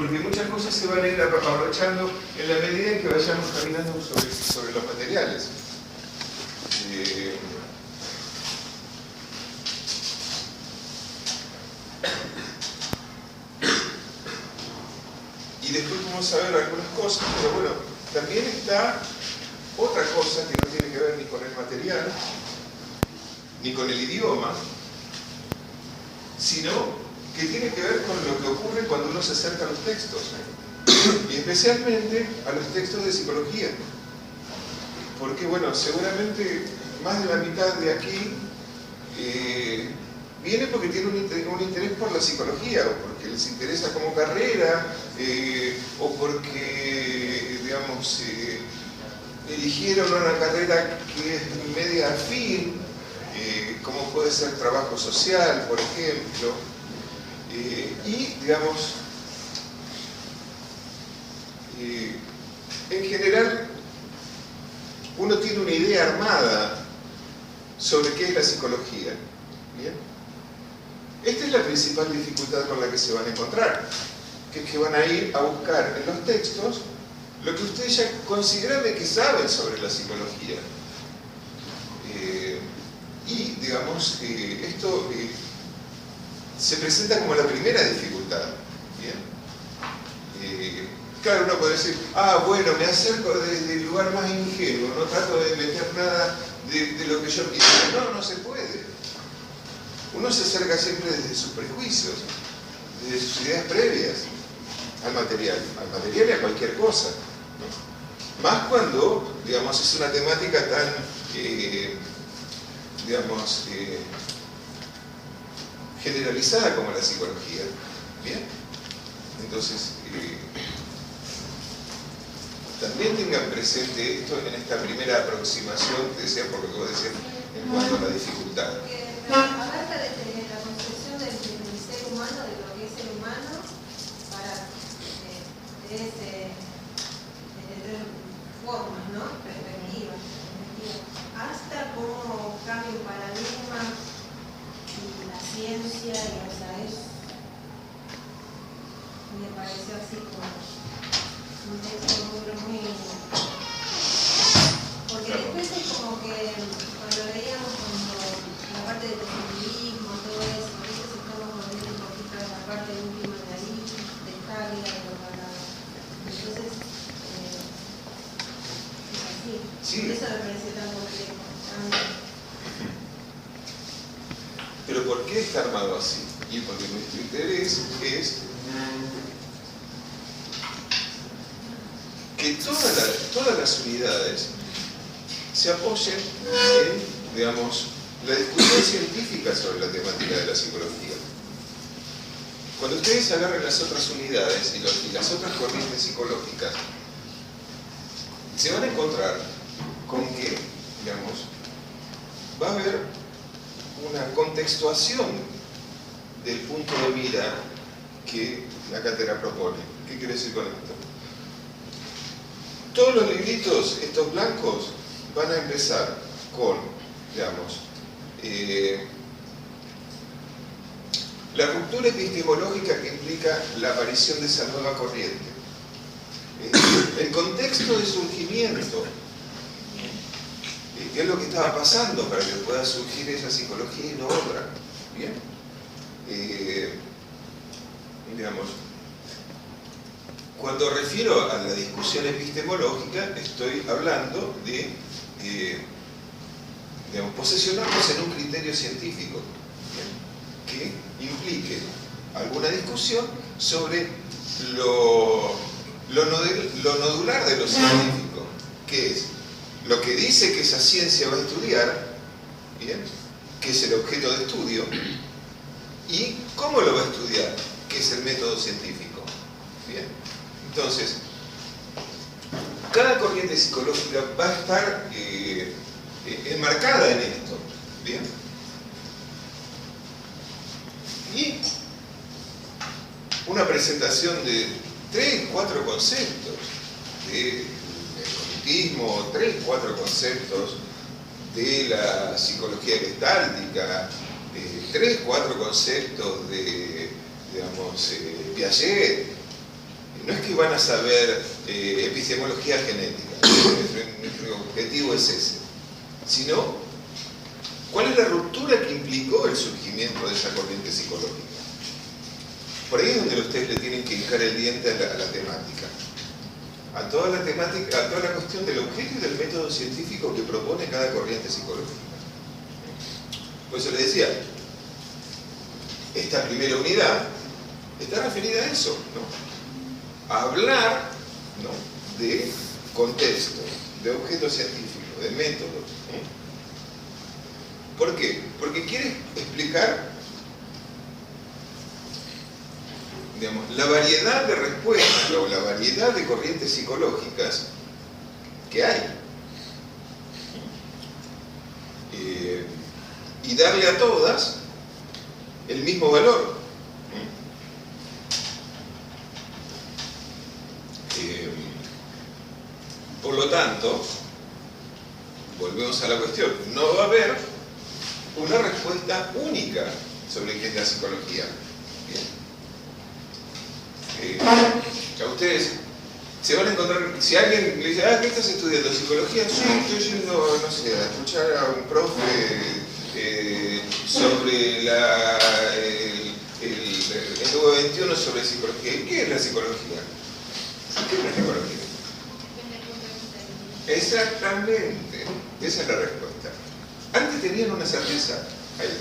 porque muchas cosas se van a ir aprovechando en la medida en que vayamos caminando sobre los materiales. Y después vamos a ver algunas cosas, pero bueno, también está otra cosa que no tiene que ver ni con el material, ni con el idioma, sino que tiene que ver con lo que ocurre cuando uno se acerca a los textos, y especialmente a los textos de psicología. Porque, bueno, seguramente más de la mitad de aquí viene porque tiene un interés por la psicología, o porque les interesa como carrera, o porque, digamos, eligieron una carrera que es media afín, como puede ser trabajo social, por ejemplo, y, digamos, en general, uno tiene una idea armada sobre qué es la psicología. ¿Bien? Esta es la principal dificultad con la que se van a encontrar, que es que van a ir a buscar en los textos lo que ustedes ya consideran de que saben sobre la psicología. Y, digamos, esto se presenta como la primera dificultad. ¿Bien? Claro, uno puede decir, bueno, me acerco desde el lugar más ingenuo, no trato de meter nada de lo que yo quiero. No, no se puede. Uno se acerca siempre desde sus prejuicios, desde sus ideas previas al material y a cualquier cosa, ¿no? Más cuando, digamos, es una temática tan, digamos, generalizada como la psicología. ¿Bien? Entonces, también tengan presente esto en esta primera aproximación, que decía por lo que vos decías, en cuanto a la dificultad. Abarca desde la concepción del ser humano, de lo que es ser humano, para desde formas, ¿no? Perspectivas, hasta cómo cambia un paradigma y la ciencia, y o sea, me pareció así como un texto muy... Porque después es como que cuando leíamos la parte del positivismo, todo eso, a veces estamos volviendo un poquito a la parte última de ahí, de Hegel, de lo para... Entonces, es así. Sí. Por eso me parece tan complejo. Pero ¿por qué está armado así? Y porque nuestro interés es que todas las unidades se apoyen en, digamos, la discusión científica sobre la temática de la psicología. Cuando ustedes agarren las otras unidades y las otras corrientes psicológicas, se van a encontrar con que, digamos, va a haber una contextuación del punto de mira que la cátedra propone. ¿Qué quiere decir con esto? Todos los libritos, estos blancos, van a empezar con, digamos, la ruptura epistemológica que implica la aparición de esa nueva corriente. El contexto de surgimiento, qué es lo que estaba pasando para que pueda surgir esa psicología y no otra. ¿Bien? Digamos, cuando refiero a la discusión epistemológica, estoy hablando de, digamos, posesionarnos en un criterio científico, ¿bien?, que implique alguna discusión sobre lo nodular de lo científico, que es lo que dice que esa ciencia va a estudiar, ¿bien?, que es el objeto de estudio, y cómo lo va a estudiar, que es el método científico. ¿Bien? Entonces, cada corriente psicológica va a estar enmarcada en esto. ¿Bien? Y una presentación de 3, 4 conceptos del cognitismo, 3, 4 conceptos de la psicología gestáltica, 3, 4 conceptos de, digamos, Piaget, no es que van a saber epistemología genética, nuestro objetivo es ese, sino cuál es la ruptura que implicó el surgimiento de esa corriente psicológica. Por ahí es donde ustedes le tienen que hincar el diente a la temática. A toda la temática, a toda la cuestión del objeto y del método científico que propone cada corriente psicológica. Por eso les decía, esta primera unidad está referida a eso, ¿no? A hablar, ¿no?, de contexto, de objeto científico, de método. ¿Por qué? Porque quiere explicar, digamos, la variedad de respuestas o la variedad de corrientes psicológicas que hay. Y darle a todas el mismo valor. Por lo tanto, volvemos a la cuestión, no va a haber una respuesta única sobre qué es la psicología. A ustedes se van a encontrar, si alguien le dice, ¿qué estás estudiando? ¿Psicología? Sí, estoy yendo, no sé, a escuchar a un profe sobre el nuevo 21 sobre psicología. ¿Y qué es la psicología? ¿Qué es la psicología? Exactamente, esa es la respuesta. Antes tenían una certeza ahí.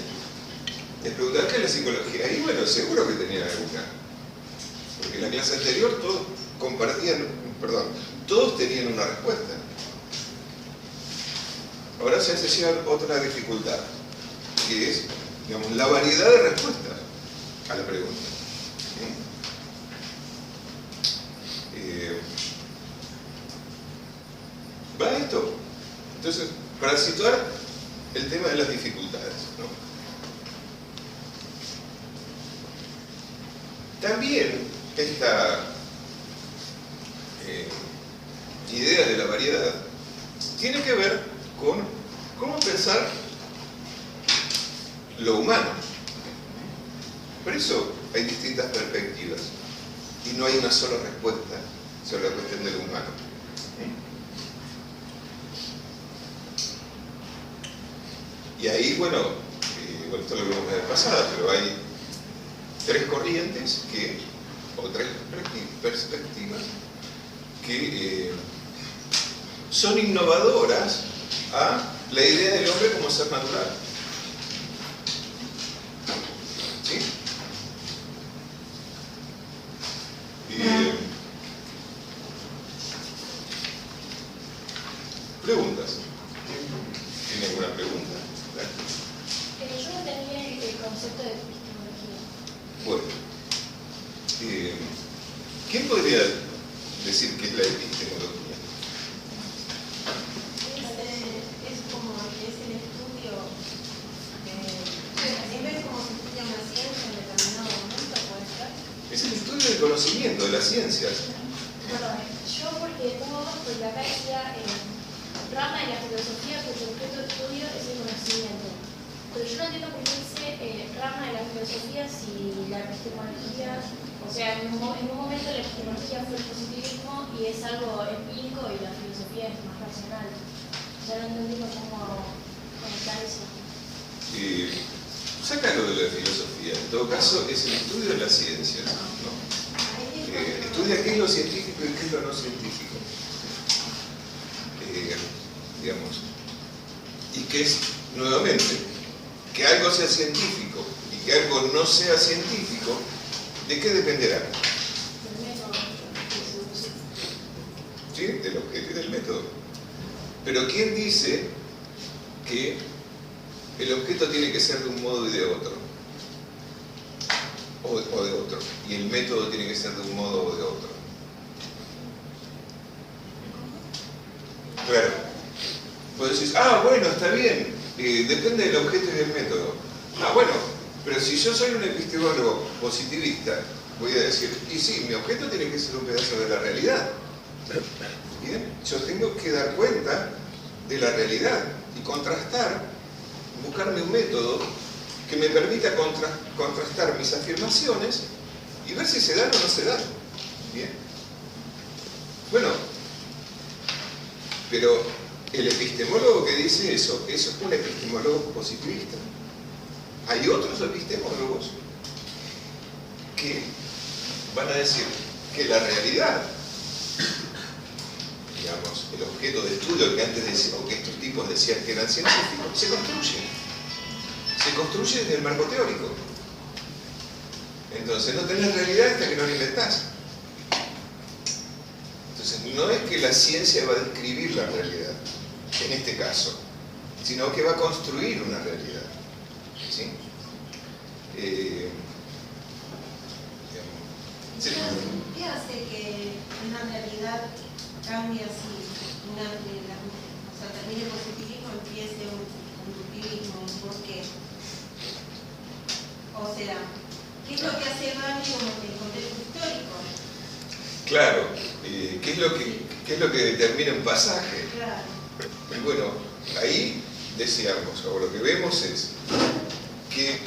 Les preguntaban, ¿qué es la psicología? Y bueno, seguro que tenían alguna. Porque en la clase anterior todos compartían, todos tenían una respuesta. Ahora se hace otra dificultad, que es, digamos, la variedad de respuestas a la pregunta. ¿Va esto? Entonces, para situar el tema de las dificultades, ¿no? También esta idea de la variedad tiene que ver con cómo pensar lo humano. Por eso hay distintas perspectivas y no hay una sola respuesta sobre la cuestión de lo humano. Y ahí, bueno, esto lo vimos la vez pasada, pero hay tres corrientes o tres perspectivas que son innovadoras a la idea del hombre como ser natural. ¿Sí? ¿Preguntas? ¿Tiene alguna pregunta? Yo no tenía el concepto de epistemología. Bueno, ¿quién podría decir qué es la epistemología? Es como que es el estudio, siempre es como se estudia una ciencia en determinado momento, ¿puede ser? Es el estudio del conocimiento, de las ciencias. Bueno, yo porque acá decía rama de la filosofía cuyo objeto de estudio es el conocimiento. Pero yo no entiendo por qué dice rama de la filosofía si la epistemología, o sea, en un momento la epistemología fue el positivismo y es algo empírico y la filosofía es más racional. O sea, no entiendo cómo conectar eso. Sácalo de la filosofía, en todo caso es el estudio de las ciencias, ¿no? Estudia qué es lo científico y qué es lo no científico. Digamos, y que es, nuevamente, que algo sea científico y que algo no sea científico, ¿de qué dependerá? ¿Sí? Del objeto y del método. Pero ¿quién dice que el objeto tiene que ser de un modo y de otro? O de otro. Y el método tiene que ser de un modo o de otro. Claro. Puedes decir, bueno, está bien, depende del objeto y del método. Bueno, pero si yo soy un epistemólogo positivista, voy a decir, y sí, mi objeto tiene que ser un pedazo de la realidad. Bien, yo tengo que dar cuenta de la realidad y contrastar, buscarme un método que me permita contrastar mis afirmaciones y ver si se dan o no se dan. Bien. Bueno, pero el epistemólogo que dice eso es un epistemólogo positivista. Hay otros epistemólogos que van a decir que la realidad, digamos, el objeto de estudio que antes decíamos, que estos tipos decían que eran científicos, se construye desde el marco teórico. Entonces no tenés realidad hasta que no la inventás. Entonces no es que la ciencia va a describir la realidad, en este caso, sino que va a construir una realidad. ¿Sí? ¿Qué hace que una realidad cambie así? O sea, termine el positivismo, empiece un conductivismo, ¿por qué? O sea, ¿qué es lo que hace válido el contexto histórico? Claro, ¿qué es lo que determina un pasaje? Claro. Y bueno, ahí decíamos, o lo que vemos es que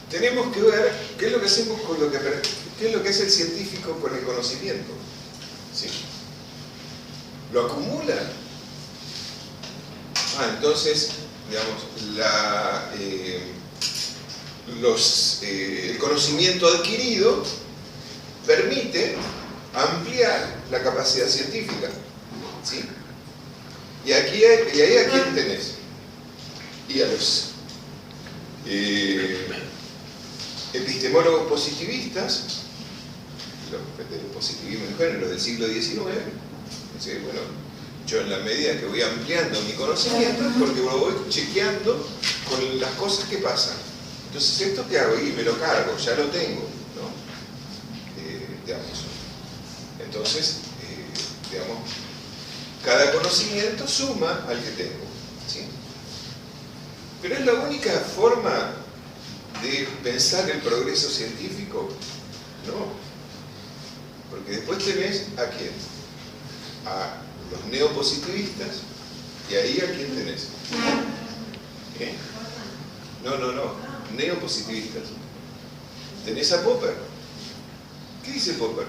tenemos que ver qué es lo que hacemos con qué es lo que hace el científico con el conocimiento. ¿Sí? ¿Lo acumula? Entonces, digamos, el conocimiento adquirido permite ampliar la capacidad científica. ¿Sí? Y ahí a quién tenés. Y a los epistemólogos positivistas, del positivismo en género del siglo XIX, bueno, yo en la medida que voy ampliando mi conocimiento es porque lo voy chequeando con las cosas que pasan. Entonces, ¿esto qué hago? Y me lo cargo, ya lo tengo, ¿no? Entonces, digamos, cada conocimiento suma al que tengo, ¿sí? Pero es la única forma de pensar el progreso científico, ¿no? Porque después tenés ¿a quién? A los neopositivistas, y ahí ¿a quién tenés? No, neopositivistas. Tenés a Popper. ¿Qué dice Popper?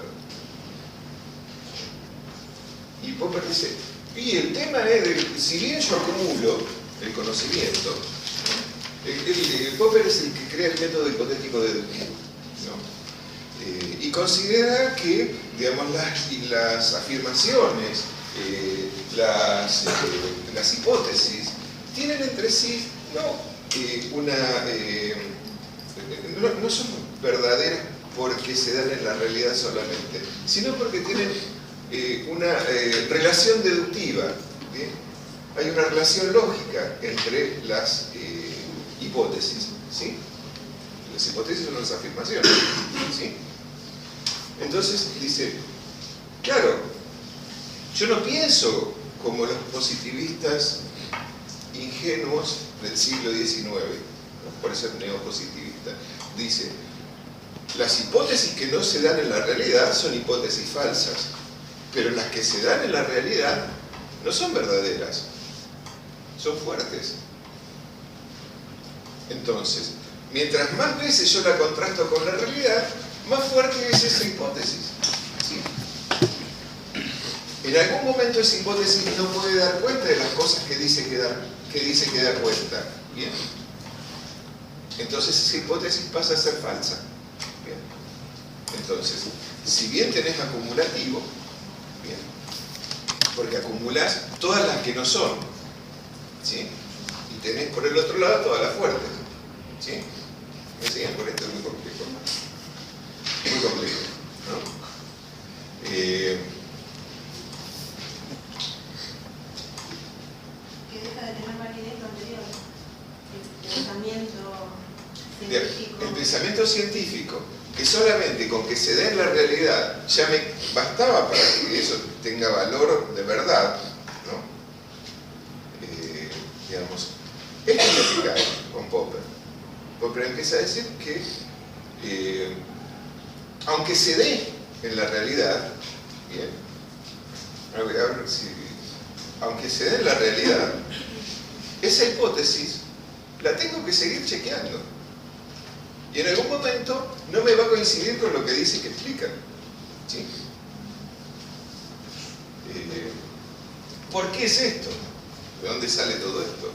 Y Popper dice, y el tema es, si bien yo acumulo el conocimiento, el Popper es el que crea el método hipotético deductivo, ¿no? Y considera que, digamos, las afirmaciones, las hipótesis, tienen entre sí no son verdaderas porque se dan en la realidad solamente, sino porque tienen una relación deductiva. ¿Bien? Hay una relación lógica entre las hipótesis. ¿Sí? Las hipótesis son las afirmaciones. ¿Sí? Entonces dice, claro, yo no pienso como los positivistas ingenuos del siglo XIX, ¿no? Por eso es neopositivista. Dice, las hipótesis que no se dan en la realidad son hipótesis falsas, pero las que se dan en la realidad no son verdaderas, son fuertes. Entonces, mientras más veces yo la contrasto con la realidad, más fuerte es esa hipótesis. ¿Sí? En algún momento esa hipótesis no puede dar cuenta de las cosas que dice que da cuenta. ¿Bien? Entonces esa hipótesis pasa a ser falsa. ¿Bien? Entonces, si bien tenés acumulativo, ¿bien? Porque acumulás todas las que no son, ¿sí? Y tenés por el otro lado todas las fuertes, ¿sí? ¿Me siguen? Por esto es muy complejo. Muy complejo, ¿no? Que deja de tener validez lo anterior. El pensamiento científico. El pensamiento científico, que solamente con que se dé en la realidad ya me bastaba para que eso tenga valor de verdad, ¿no? Digamos, esto es lo que cae con Popper. Popper empieza a decir que aunque se dé en la realidad, bien, a ver si, aunque se dé en la realidad, esa hipótesis la tengo que seguir chequeando. Y en algún momento no me va a coincidir con lo que dice que explica. ¿Sí? ¿Por qué es esto? ¿De dónde sale todo esto?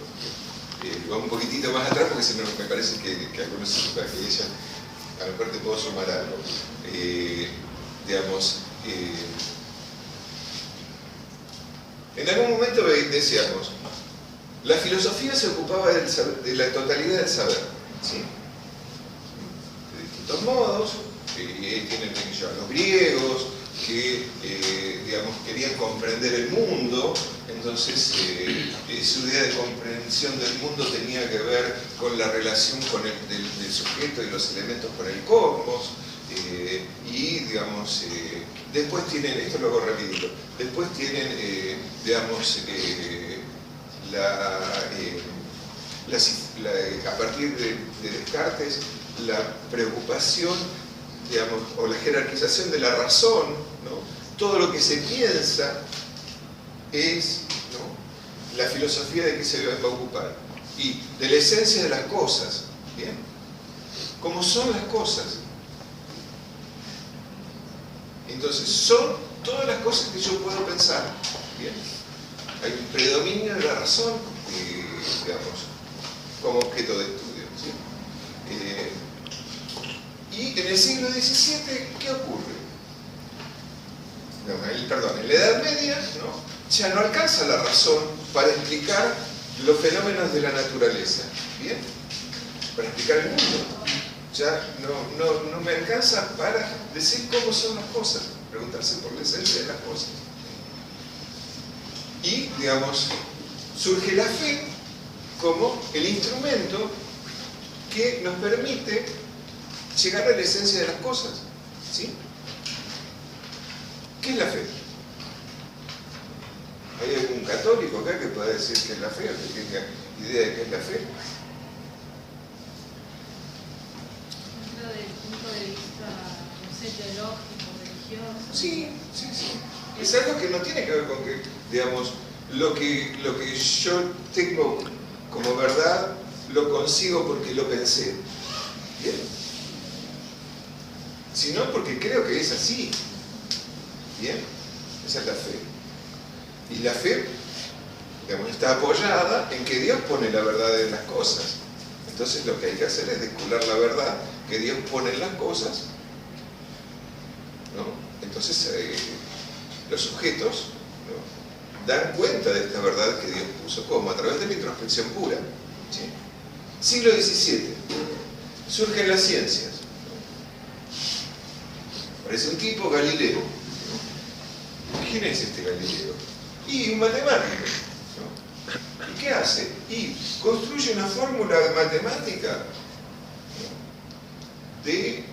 Vamos un poquitito más atrás porque si no me parece que algunos para que ella a lo mejor te puedo sumar algo. En algún momento decíamos, la filosofía se ocupaba de la totalidad del saber, ¿sí? De distintos modos, tienen los griegos, que querían comprender el mundo, entonces su idea de comprensión del mundo tenía que ver con la relación del sujeto y los elementos con el cosmos, después tienen, esto lo hago rapidito, después tienen, a partir de Descartes, la preocupación, o la jerarquización de la razón, ¿no? Todo lo que se piensa es, ¿no?, la filosofía de que se va a ocupar, y de la esencia de las cosas, ¿bien? ¿Cómo son las cosas? Entonces, son todas las cosas que yo puedo pensar, ¿bien? Hay un predominio de la razón, como objeto de estudio, ¿sí? Y en el siglo XVII, ¿qué ocurre? En la Edad Media, ¿no?, ya no alcanza la razón para explicar los fenómenos de la naturaleza, ¿bien? Para explicar el mundo. Ya no me alcanza para decir cómo son las cosas, preguntarse por la esencia de las cosas. Y, surge la fe como el instrumento que nos permite llegar a la esencia de las cosas, ¿sí? ¿Qué es la fe? ¿Hay algún católico acá que pueda decir qué es la fe o que tenga idea de qué es la fe? Dentro del punto de vista, no sé, teológico, religioso. Sí. Es algo que no tiene que ver con que, lo que yo tengo como verdad lo consigo porque lo pensé, ¿bien? Sino porque creo que es así, ¿bien? Esa es la fe. Y la fe, está apoyada en que Dios pone la verdad en las cosas. Entonces lo que hay que hacer es descubrir la verdad que Dios pone en las cosas, ¿no? Entonces los sujetos, ¿no?, dan cuenta de esta verdad que Dios puso. ¿Cómo? A través de la introspección pura, ¿sí? Siglo XVII, surgen las ciencias. Aparece un tipo, Galileo. ¿Quién es este Galileo? Y un matemático, ¿no? ¿Y qué hace? Y construye una fórmula matemática, ¿no?, de,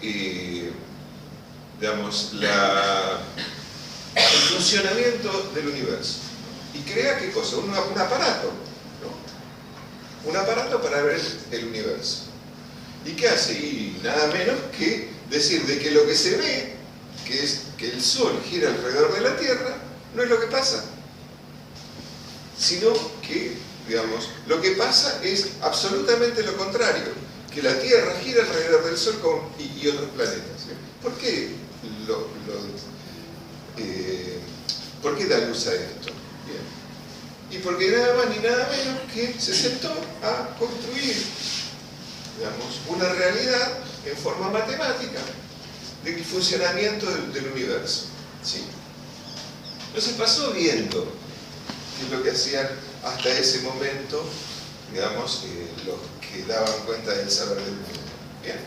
el funcionamiento del universo. Y crea, ¿qué cosa? Un aparato, ¿no? Un aparato para ver el universo. ¿Y qué hace? Y nada menos que decir de que lo que se ve, que es que el Sol gira alrededor de la Tierra, no es lo que pasa, sino que, lo que pasa es absolutamente lo contrario, que la Tierra gira alrededor del Sol y otros planetas, ¿sí? ¿Por qué ¿por qué da luz a esto? Bien. Y porque nada más ni nada menos que se sentó a construir, una realidad en forma matemática del funcionamiento del universo, ¿sí? Entonces pasó viendo qué es lo que hacían hasta ese momento, los que daban cuenta del saber del mundo. ¿Bien?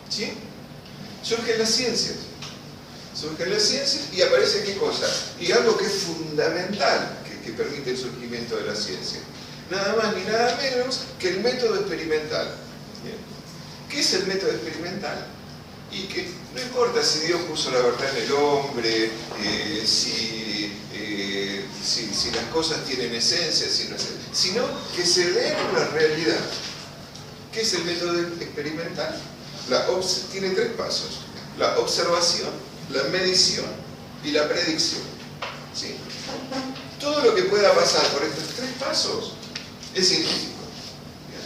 ¿Sí? Surgen las ciencias. Y aparece ¿qué cosa? Y algo que es fundamental, que permite el surgimiento de la ciencia. Nada más ni nada menos que el método experimental. ¿Bien? ¿Qué es el método experimental? Y que no importa si Dios puso la verdad en el hombre, si las cosas tienen esencia, sino que se ve una realidad. ¿Qué es el método experimental? Tiene 3 pasos: la observación, la medición y la predicción, ¿sí? Todo lo que pueda pasar por estos 3 pasos es científico. ¿Bien?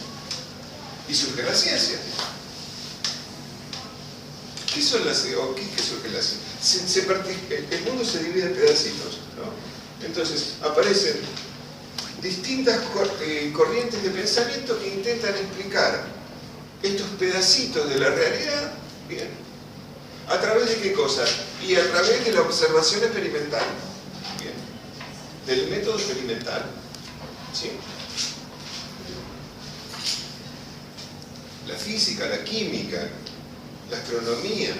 Y surge la ciencia. ¿Qué son las o qué surgen las el mundo se divide en pedacitos, ¿no? Entonces aparecen distintas corrientes de pensamiento que intentan explicar estos pedacitos de la realidad, bien, ¿a través de qué cosa? Y a través de la observación experimental, bien, del método experimental, ¿sí? La física, la química, la astronomía,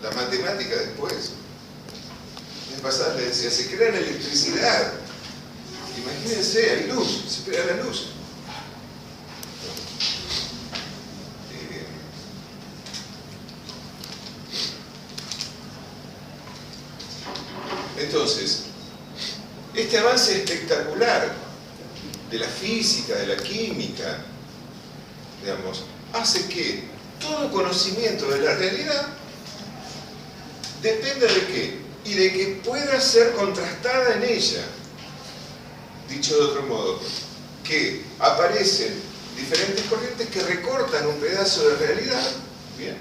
la matemática después. En pasada le decía, se crea la electricidad. Imagínense, hay luz, se crea la luz. Entonces, este avance espectacular de la física, de la química, digamos, hace que todo conocimiento de la realidad dependa de qué, y de que pueda ser contrastada en ella. Dicho de otro modo, que aparecen diferentes corrientes que recortan un pedazo de realidad, bien,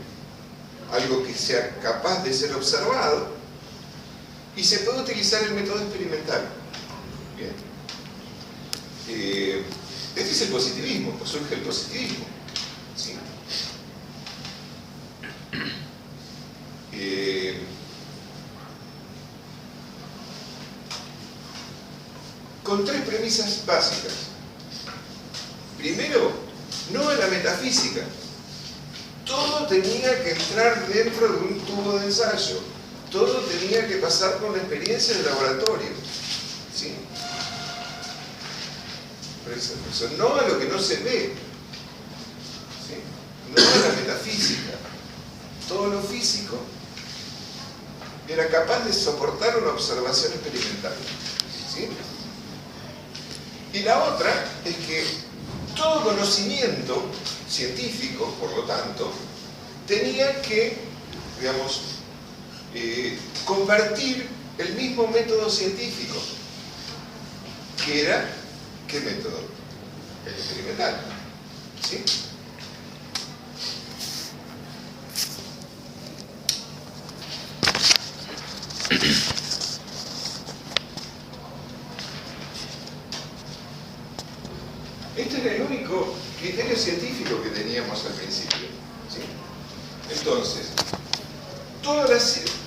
algo que sea capaz de ser observado, y se puede utilizar el método experimental. Bien. Este es el positivismo, pues surge el positivismo. ¿Sí? Con tres premisas básicas. Primero, no en la metafísica. Todo tenía que entrar dentro de un tubo de ensayo. Todo tenía que pasar por la experiencia del laboratorio. ¿Sí? Por eso, no a lo que no se ve. ¿Sí? No a la metafísica. Todo lo físico era capaz de soportar una observación experimental. ¿Sí? Y la otra es que todo conocimiento científico, por lo tanto, tenía que, digamos, compartir el mismo método científico, que era, ¿qué método? El experimental. ¿Sí? Este era el único criterio científico que teníamos al principio. ¿Sí? Entonces,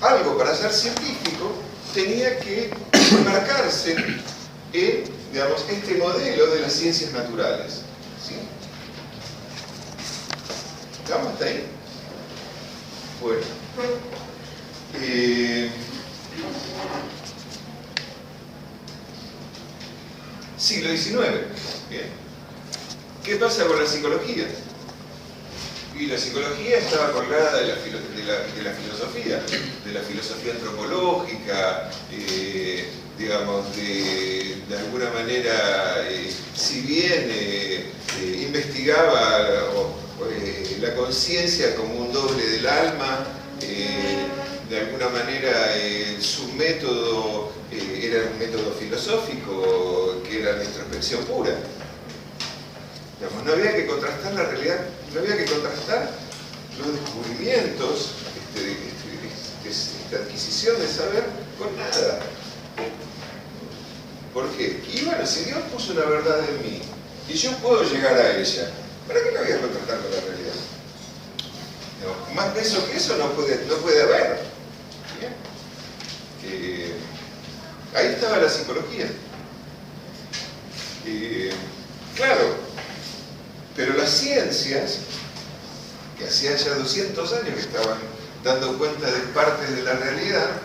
algo para ser científico tenía que marcarse en, digamos, este modelo de las ciencias naturales. ¿Sí? ¿Estamos hasta ahí? Bueno. Siglo XIX. Bien. ¿Qué pasa con la psicología? Y la psicología estaba colgada de la filosofía antropológica, digamos, de alguna manera, si bien investigaba la conciencia como un doble del alma, de alguna manera su método era un método filosófico, que era la introspección pura. Digamos, no había que contrastar la realidad, no había que contrastar los descubrimientos, esta adquisición de saber, con nada. ¿Por qué? Y bueno, si Dios puso una verdad en mí, y yo puedo llegar a ella, ¿para qué la voy a contrastar con la realidad? No, más peso que eso no puede haber. ¿Bien? Ahí estaba la psicología. Claro, pero las ciencias, que hacía ya 200 años que estaban dando cuenta de partes de la realidad,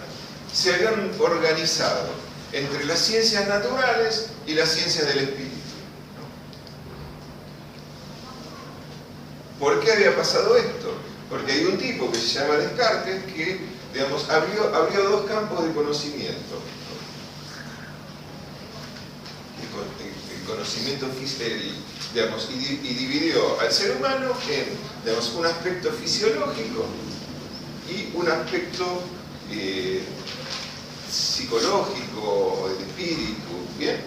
se habían organizado entre las ciencias naturales y las ciencias del espíritu. ¿Por qué había pasado esto? Porque hay un tipo que se llama Descartes que, digamos, abrió dos campos de conocimiento. El conocimiento digamos, y dividió al ser humano en, digamos, un aspecto fisiológico y un aspecto psicológico, del espíritu. ¿Bien?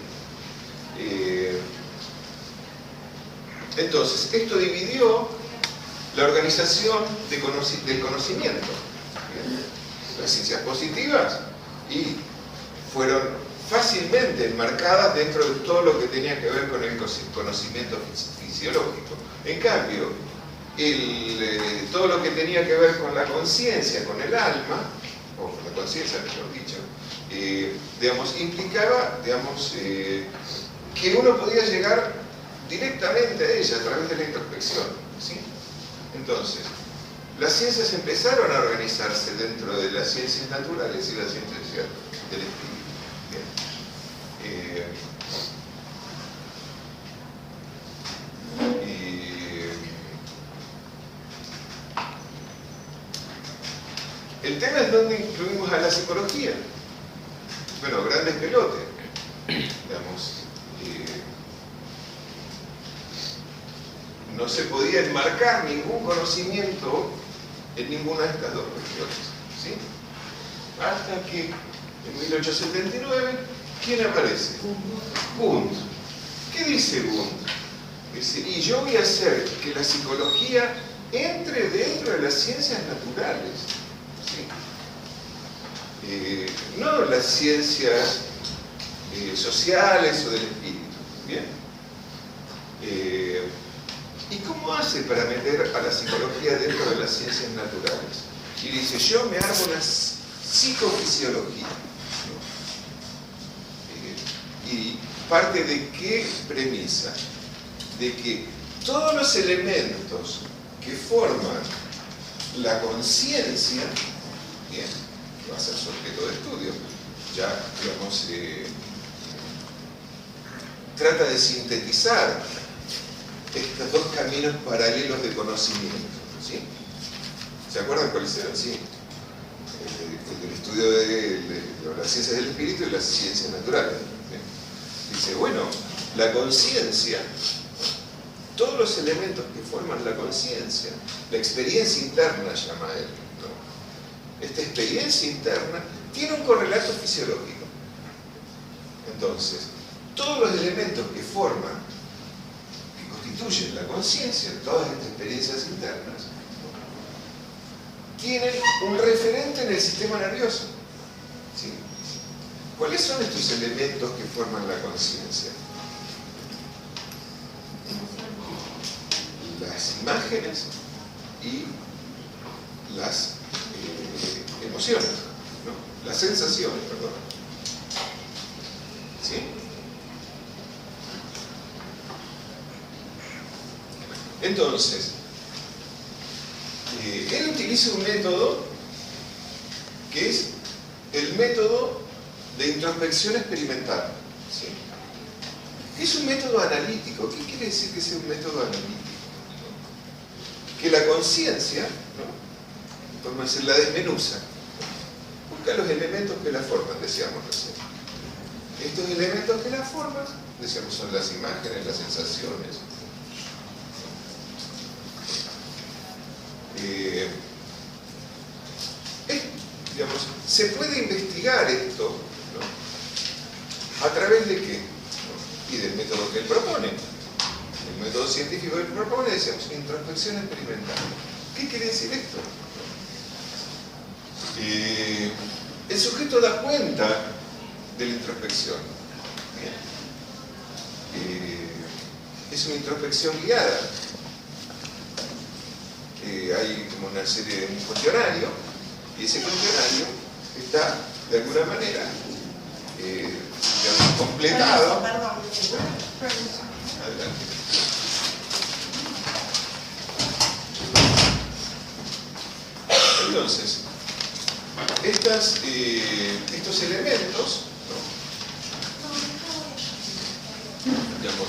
Entonces, esto dividió la organización del conocimiento. las ciencias positivas, y fueron fácilmente enmarcadas dentro de todo lo que tenía que ver con el conocimiento fisiológico. En cambio, todo lo que tenía que ver con la conciencia, con el alma, o con la conciencia, mejor dicho, digamos, implicaba, digamos, que uno podía llegar directamente a ella a través de la introspección, ¿sí? Entonces, las ciencias empezaron a organizarse dentro de las ciencias naturales y las ciencias del espíritu. El tema es dónde incluimos a la psicología. Bueno, grandes pelotes, digamos. No se podía enmarcar ningún conocimiento en ninguna de estas dos regiones, ¿sí? Hasta que en 1879, ¿quién aparece? Wundt. ¿Qué dice Wundt? Dice, y yo voy a hacer que la psicología entre dentro de las ciencias naturales, ¿sí? No las ciencias sociales o del espíritu, ¿bien? ¿Y cómo hace para meter a la psicología dentro de las ciencias naturales? Y dice, yo me armo una psicofisiología, ¿no? Y parte de qué premisa? De que todos los elementos que forman la conciencia, bien, va a ser su objeto de estudio, ya, digamos, trata de sintetizar estos dos caminos paralelos de conocimiento, ¿sí? ¿Se acuerdan cuáles eran? Sí. El estudio de las ciencias del espíritu y las ciencias naturales, ¿sí? Dice, bueno, la conciencia, todos los elementos que forman la conciencia, la experiencia interna llama él, ¿no? Esta experiencia interna tiene un correlato fisiológico. Entonces, todos los elementos que forman, constituyen la conciencia, todas estas experiencias internas, ¿no? Tienen un referente en el sistema nervioso, ¿sí? ¿Cuáles son estos elementos que forman la conciencia? Las imágenes y las emociones, ¿no? Las sensaciones, perdón. ¿Sí? Entonces, él utiliza un método que es el método de introspección experimental, ¿sí? Es un método analítico. ¿Qué quiere decir que sea un método analítico? Que la conciencia, ¿no? Podemos decir, la desmenuza, busca los elementos que la forman, decíamos recién. Estos elementos que la forman, decíamos, son las imágenes, las sensaciones. Digamos, se puede investigar esto, ¿no? ¿A través de qué? ¿No? Y del método que él propone. El método científico que él propone, decíamos, introspección experimental. ¿Qué quiere decir esto? El sujeto da cuenta de la introspección. Es una introspección guiada. Hay como una serie de un cuestionario, y ese cuestionario está de alguna manera digamos, completado. Perdón. Adelante. Entonces, estos elementos, ¿no? Digamos,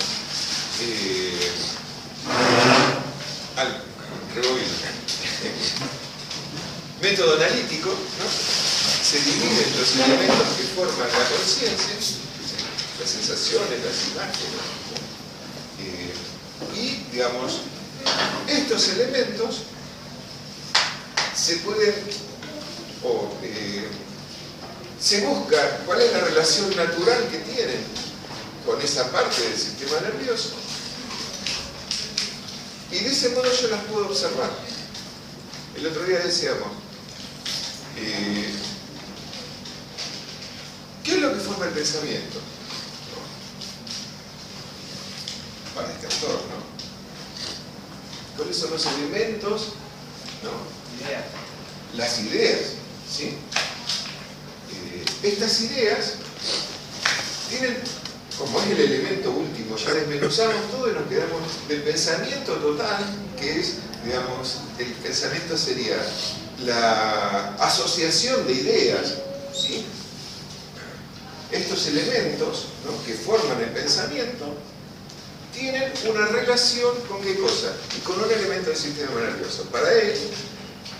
método analítico, ¿no? Se dividen los elementos que forman la conciencia, las sensaciones, las imágenes, ¿no? Y, digamos, estos elementos se pueden, se busca cuál es la relación natural que tienen con esa parte del sistema nervioso, y de ese modo yo las puedo observar. El otro día decíamos, ¿Qué es lo que forma el pensamiento? Para este autor, ¿no? ¿Cuáles son los elementos? ¿No? Ideas. Las ideas, ¿sí? Estas ideas tienen, como es el elemento último, ya desmenuzamos todo y nos quedamos del pensamiento total, que es, digamos, el pensamiento sería la asociación de ideas, ¿sí? Estos elementos, ¿no?, que forman el pensamiento tienen una relación con qué cosa? Y con un elemento del sistema nervioso. Para él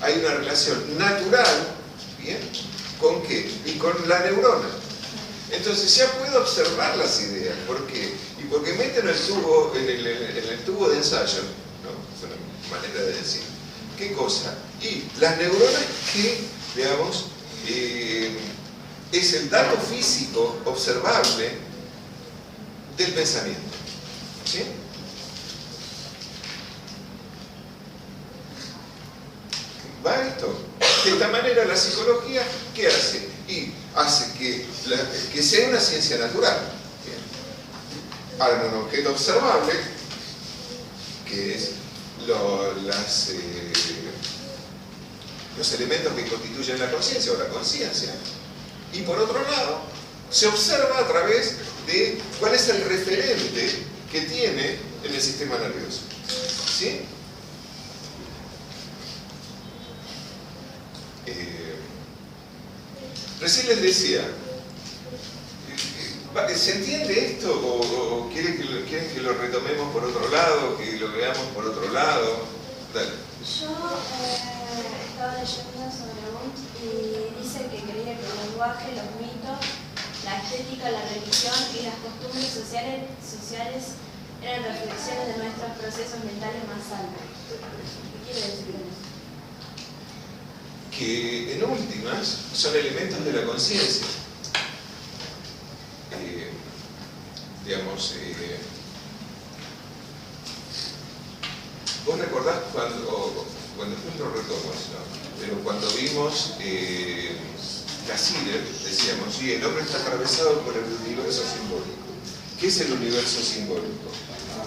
hay una relación natural, ¿bien?, ¿con qué? Y con la neurona. Entonces ya puedo observar las ideas. ¿Por qué? Y porque meten el tubo en el tubo de ensayo, ¿no? Es una manera de decir. ¿Qué cosa? Y las neuronas que, digamos, es el dato físico observable del pensamiento. ¿Sí? ¿Va esto? De esta manera la psicología, ¿qué hace? Y hace que sea una ciencia natural. ¿Bien? Ahora, un objeto observable, que es los elementos que constituyen la conciencia o la conciencia. Y por otro lado, se observa a través de cuál es el referente que tiene en el sistema nervioso. ¿Sí? Recién les decía, ¿se entiende esto o quieren que lo retomemos por otro lado, que lo veamos por otro lado? Dale. Yo estaba leyendo sobre Wundt y dice que creía que el lenguaje, los mitos, la estética, la religión y las costumbres sociales eran reflexiones de nuestros procesos mentales más altos. ¿Qué quiere decir eso? Que en últimas son elementos de la conciencia. Digamos, vos recordás cuando después lo retomo, ¿no? Pero cuando vimos Cassirer, decíamos, sí, el hombre está atravesado por el universo simbólico. ¿Qué es el universo simbólico?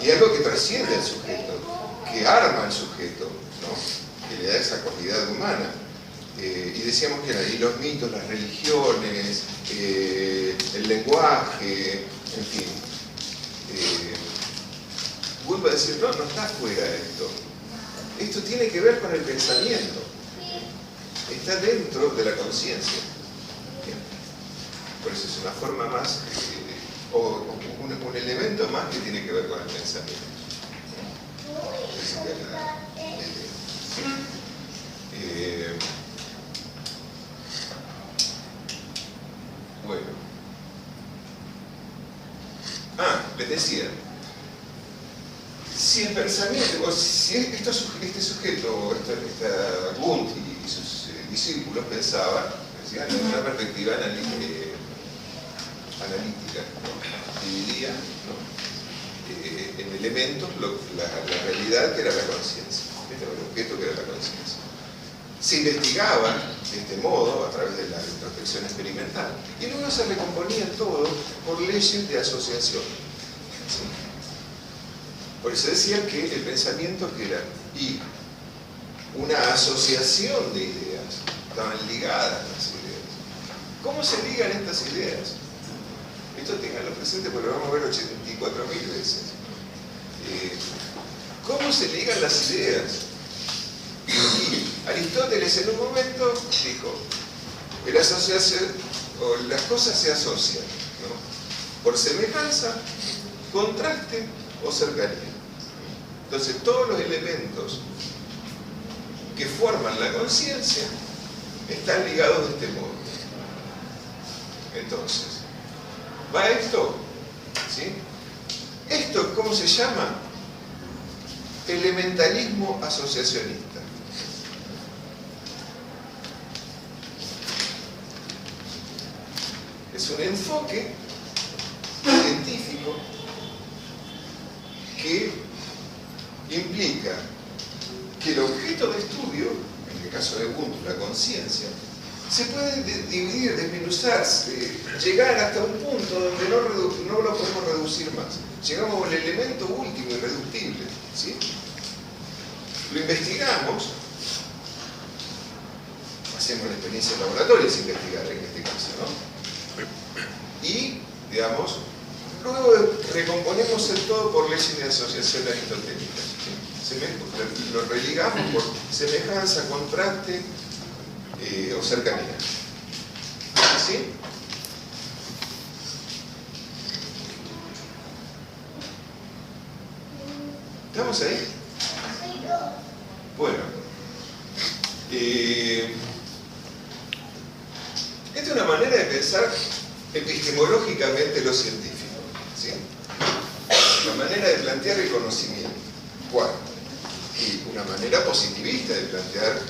Y algo que trasciende al sujeto, que arma al sujeto, ¿no?, que le da esa cualidad humana. Y decíamos que eran los mitos, las religiones, el lenguaje, en fin. Vuelvo a decir, no está fuera esto. Esto tiene que ver con el pensamiento. Está dentro de la conciencia. Por eso es una forma más, o un elemento más que tiene que ver con el pensamiento. Bueno. Les decía, si el pensamiento, o si este sujeto, Wundt y sus discípulos pensaban, decían, en una perspectiva analítica, ¿no?, dividían, ¿no?, en elementos la realidad que era la conciencia, el objeto que era la conciencia. Se investigaba de este modo a través de la introspección experimental y luego se recomponía todo por leyes de asociación. ¿Sí? Por eso decía que el pensamiento que era y una asociación de ideas, estaban ligadas las ideas. ¿Cómo se ligan estas ideas? Esto tenganlo presente porque lo vamos a ver 84.000 veces. ¿Cómo se ligan las ideas? Y Aristóteles en un momento dijo, las cosas se asocian, ¿no?, por semejanza, contraste o cercanía. Entonces todos los elementos que forman la conciencia están ligados de este modo. Entonces, ¿va esto? ¿Sí? ¿Esto cómo se llama? Elementalismo asociacionista. Es un enfoque científico que implica que el objeto de estudio, en el caso de Wundt, la conciencia, se puede dividir, desmenuzar, llegar hasta un punto donde no lo podemos reducir más. Llegamos al elemento último, irreductible, ¿sí? Lo investigamos, hacemos la experiencia laboratoria sin investigar en este caso, ¿no? Y, digamos, luego recomponemos el todo por leyes de asociación aristotélicas, ¿sí? Lo religamos por semejanza, contraste o cercanía. ¿Sí? ¿Estamos ahí? Bueno. Esta es una manera de pensar epistemológicamente lo científico, ¿sí? Una manera de plantear el conocimiento. ¿Cuál? Y una manera positivista de plantear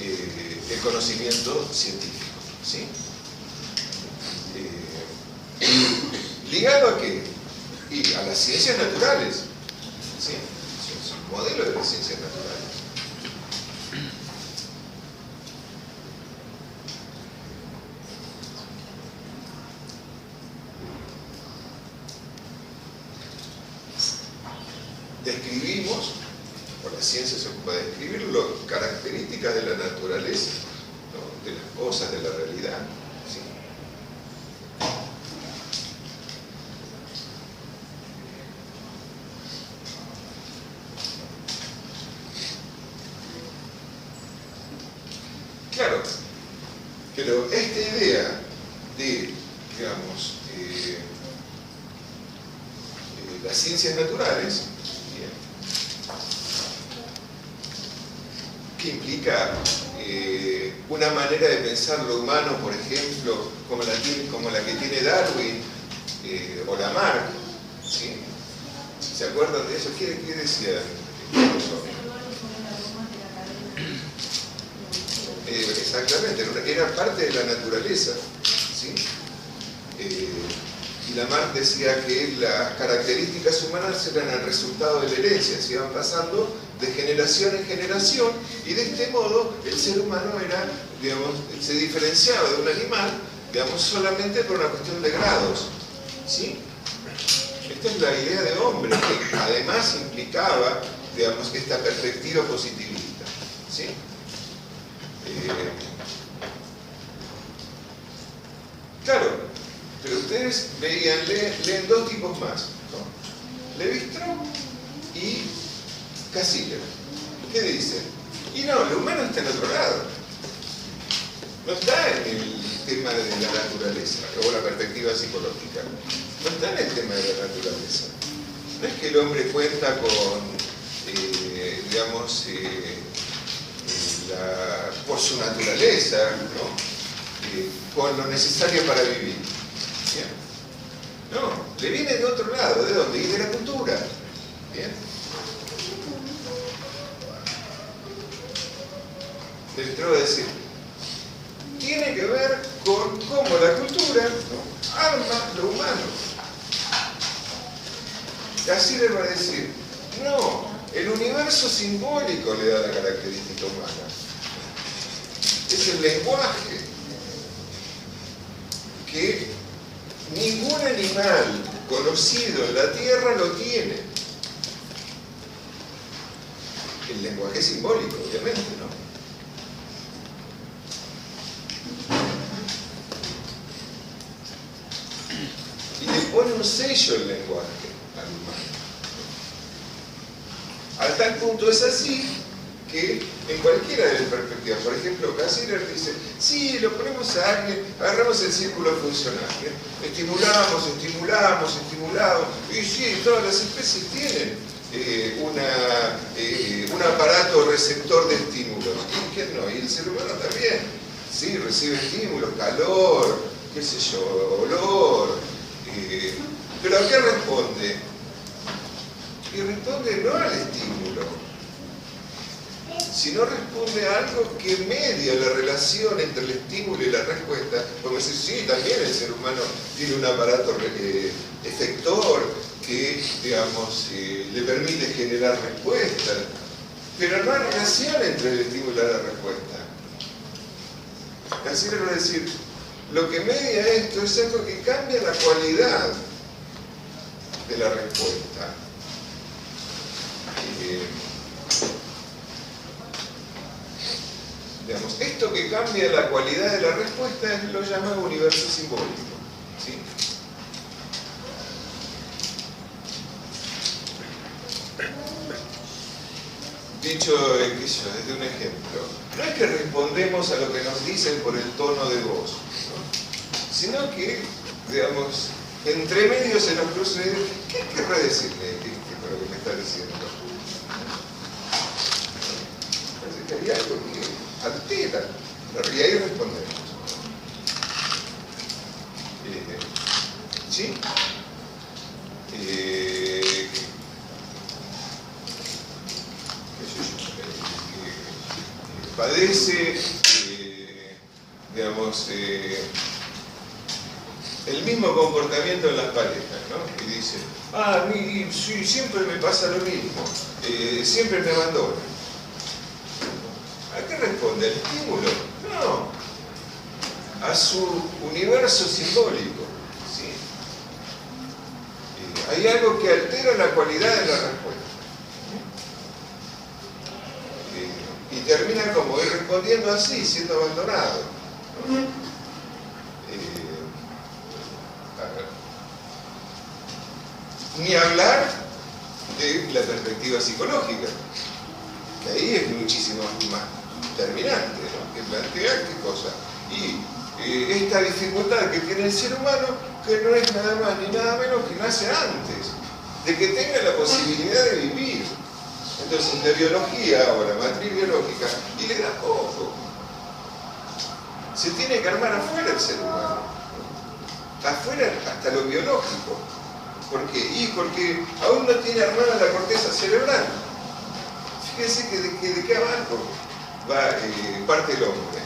el conocimiento científico, ¿sí? ¿Ligado a qué? Y a las ciencias naturales, ¿sí? Es un modelo de las ciencias naturales. Describimos, o la ciencia se ocupa de describir, las características de la naturaleza, ¿no? De las cosas, de la realidad, ¿sí? Claro, pero esta idea de, digamos, las ciencias naturales, que implica una manera de pensar lo humano, por ejemplo, como la que tiene Darwin o Lamarck, ¿sí? ¿Se acuerdan de eso? ¿Qué decía? Exactamente, era parte de la naturaleza, ¿sí? Y Lamarck decía que las características humanas eran el resultado de la herencia, se iban pasando de generación en generación, y de este modo el ser humano era, digamos, se diferenciaba de un animal, digamos, solamente por una cuestión de grados, ¿sí? Esta es la idea de hombre, que además implicaba, digamos, esta perspectiva positivista, ¿sí? Claro, pero ustedes leen dos tipos más, ¿no? Levi-Strauss y Cassirer. ¿Qué dicen? Y no, lo humano está en otro lado. No está en el tema de la naturaleza, o la perspectiva psicológica. No está en el tema de la naturaleza. No es que el hombre cuenta con, digamos, por su naturaleza, ¿no? Con lo necesario para vivir. ¿Bien? No, le viene de otro lado. ¿De dónde? Y de la cultura. ¿Bien? Dentro de decir, tiene que ver con cómo la cultura, ¿no?, arma lo humano. Así le va a decir, no, el universo simbólico le da la característica humana. Es el lenguaje que ningún animal conocido en la Tierra lo tiene. El lenguaje simbólico, obviamente, ¿no? Y le pone un sello el lenguaje al humano. Al tal punto es así que en cualquiera de las perspectivas, por ejemplo, Cassirer dice, sí, lo ponemos a alguien, agarramos el círculo funcional, estimulamos, y sí, todas las especies tienen un aparato receptor de estímulos. ¿Quién no? Y el ser humano también, sí, recibe estímulos, calor, qué sé yo, olor, pero ¿a qué responde? Y responde no al estímulo, sino responde a algo que media la relación entre el estímulo y la respuesta. Como decir, sí, también el ser humano tiene un aparato efector que, digamos, le permite generar respuestas, pero no hay relación entre el estímulo y la respuesta. Cassirer va a decir, lo que media esto es algo que cambia la cualidad de la respuesta. Digamos, esto que cambia la cualidad de la respuesta es lo llamado universo simbólico, ¿sí? Dicho, qué sé yo, desde un ejemplo, no es que respondemos a lo que nos dicen por el tono de voz, ¿no? Sino que, digamos, entre medio se nos cruza, ¿qué querrá decirme con lo que me está diciendo? Parece que hay algo que altera, y ahí respondemos. ¿Sí? Padece, digamos, el mismo comportamiento en las parejas, ¿no? Y dice, a mí sí, siempre me pasa lo mismo, siempre me abandona. ¿A qué responde? ¿Al estímulo? No, a su universo simbólico, ¿sí? Hay algo que altera la cualidad de la respuesta. Y termina como ir respondiendo así, siendo abandonado. Ni hablar de la perspectiva psicológica, que ahí es muchísimo más terminante, ¿no? Que plantea qué cosa. Y esta dificultad que tiene el ser humano, que no es nada más ni nada menos que nace antes, de que tenga la posibilidad de vivir. Entonces la biología o la matriz biológica, y le da poco. Se tiene que armar afuera el ser humano. Afuera hasta lo biológico. ¿Por qué? Y porque aún no tiene armada la corteza cerebral. Fíjense que de qué abajo va parte el hombre.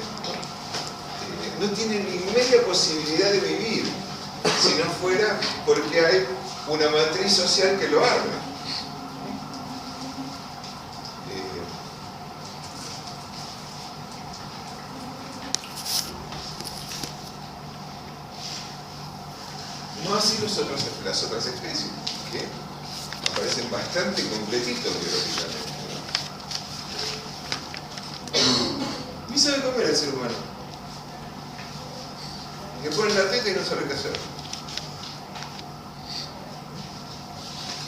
No tiene ni media posibilidad de vivir si no fuera porque hay una matriz social que lo arma. No así las otras especies, que aparecen bastante completitos biológicamente. Ni sabe comer el ser humano. Le ponen la teta y no sabe qué hacer.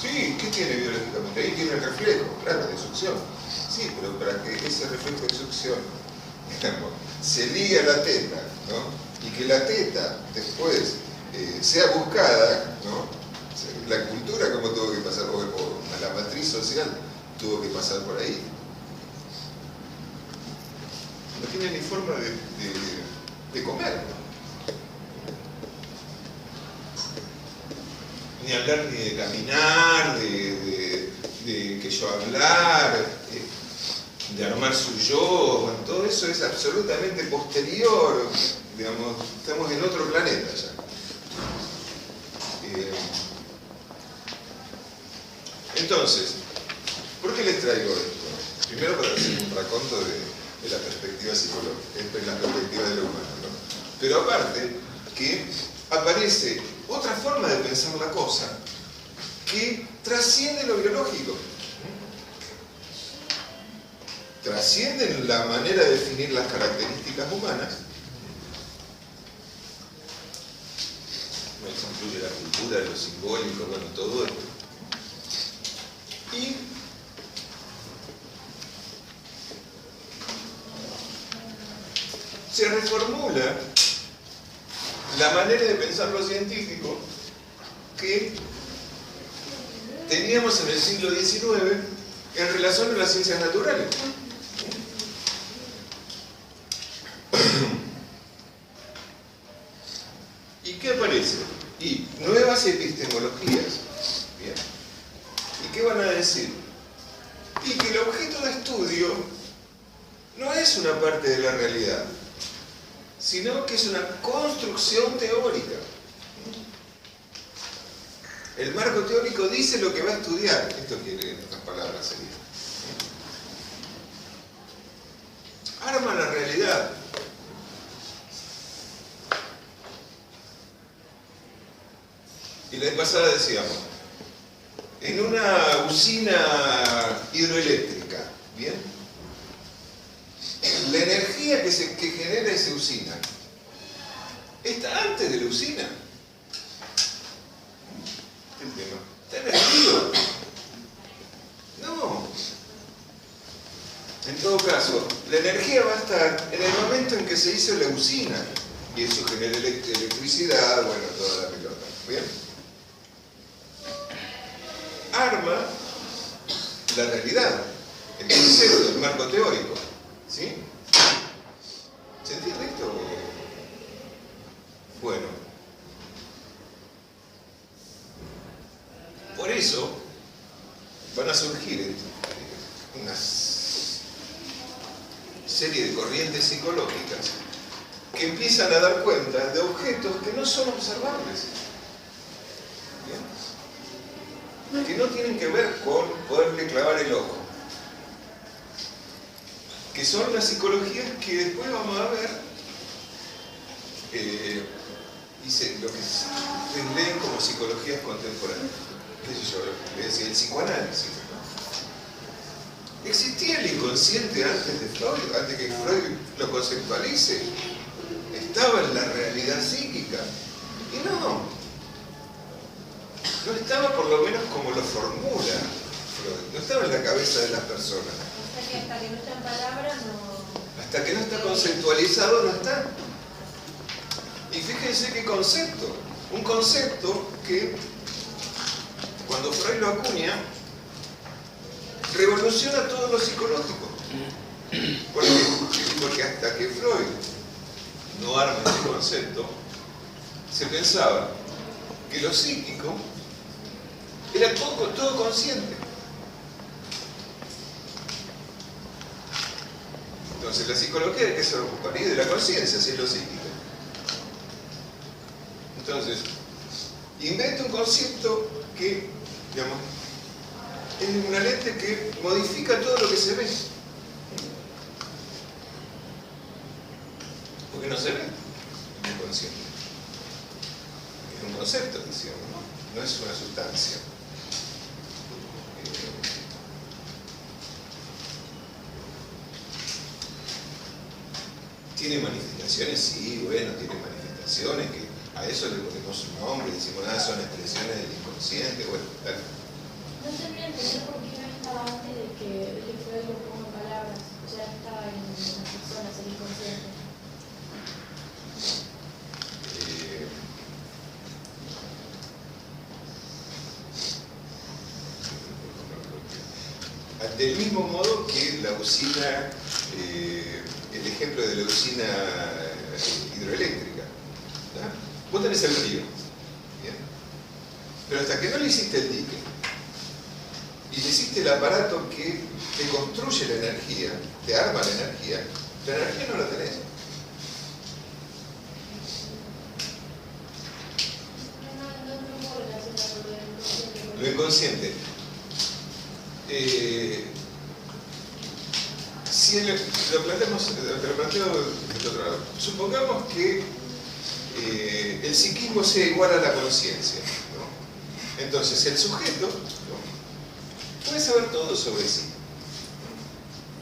Sí, ¿qué tiene biológicamente? Ahí tiene el reflejo, claro, de succión. Sí, pero para que ese reflejo de succión, digamos, se ligue a la teta, ¿no? Y que la teta después sea buscada, ¿no? La cultura como tuvo que pasar, o la matriz social tuvo que pasar por ahí. No tiene ni forma de comer, ¿no? Ni hablar ni de caminar, de que yo hablar, de armar su yo, bueno, todo eso es absolutamente posterior, digamos, estamos en otro planeta ya. Entonces, ¿por qué les traigo esto? Primero para hacer un raconto de la perspectiva psicológica, de la perspectiva de lo humano, ¿no? Pero aparte, que aparece otra forma de pensar la cosa que trasciende lo biológico. Trasciende la manera de definir las características humanas. Eso incluye la cultura, lo simbólico, bueno, todo esto. Y se reformula la manera de pensar lo científico que teníamos en el siglo XIX en relación a las ciencias naturales. ¿Y qué aparece? Y nuevas epistemologías. Bien. ¿Y qué van a decir? Y que el objeto de estudio no es una parte de la realidad, sino que es una construcción teórica. El marco teórico dice lo que va a estudiar. Esto quiere, en otras palabras, sería. Arma la realidad. la vez pasada decíamos, en una usina hidroeléctrica, ¿bien? La energía que genera esa usina está antes de la usina. El tema está en el río. No. En todo caso, la energía va a estar en el momento en que se hizo la usina. Y eso genera electricidad, bueno, toda la pelota. ¿Bien? Arma la realidad, el concepto del marco teórico. ¿Sí? ¿Se entiende esto? Bueno. Por eso van a surgir una serie de corrientes psicológicas que empiezan a dar cuenta de objetos que no son observables. ¿Bien? Que no tienen que ver con poderle clavar el ojo. Que son las psicologías que después vamos a ver, dice lo que ustedes leen como psicologías contemporáneas. ¿Qué sé yo? Le decía el psicoanálisis. ¿Existía el inconsciente antes de Freud, antes que Freud lo conceptualice? Estaba en la realidad psíquica. Y no estaba por lo menos como lo formula Freud, no estaba en la cabeza de las personas. O sea que hasta que no está en palabras no... Hasta que no está conceptualizado no está. Y fíjense qué concepto. Un concepto que cuando Freud lo acuña revoluciona todo lo psicológico. ¿Por qué? Porque hasta que Freud no arma ese concepto, se pensaba que lo psíquico era todo consciente. Entonces la psicología, ¿de qué se ocuparía? De la conciencia, si es lo psíquico. Entonces, inventa un concepto que, digamos, es una lente que modifica todo lo que se ve. Porque no se ve el inconsciente. Es un concepto, decíamos, ¿no? No es una sustancia. ¿Tiene manifestaciones? Sí, bueno, tiene manifestaciones que a eso le ponemos un nombre, decimos, son expresiones del inconsciente, bueno, tal. No termino de entender por qué no estaba antes de que Freud lo ponga en palabras, ya estaba en las personas, el inconsciente. Del mismo modo que la usina, el ejemplo de la usina hidroeléctrica. ¿Ya? Vos tenés el río, ¿bien? Pero hasta que no le hiciste el dique y le hiciste el aparato que te construye la energía, te arma la energía no la tenés. No puedo relacionarlo con el inconsciente. Lo inconsciente. Si lo planteo de otro lado. Supongamos que el psiquismo sea igual a la conciencia, ¿no? Entonces el sujeto, ¿no?, puede saber todo sobre sí.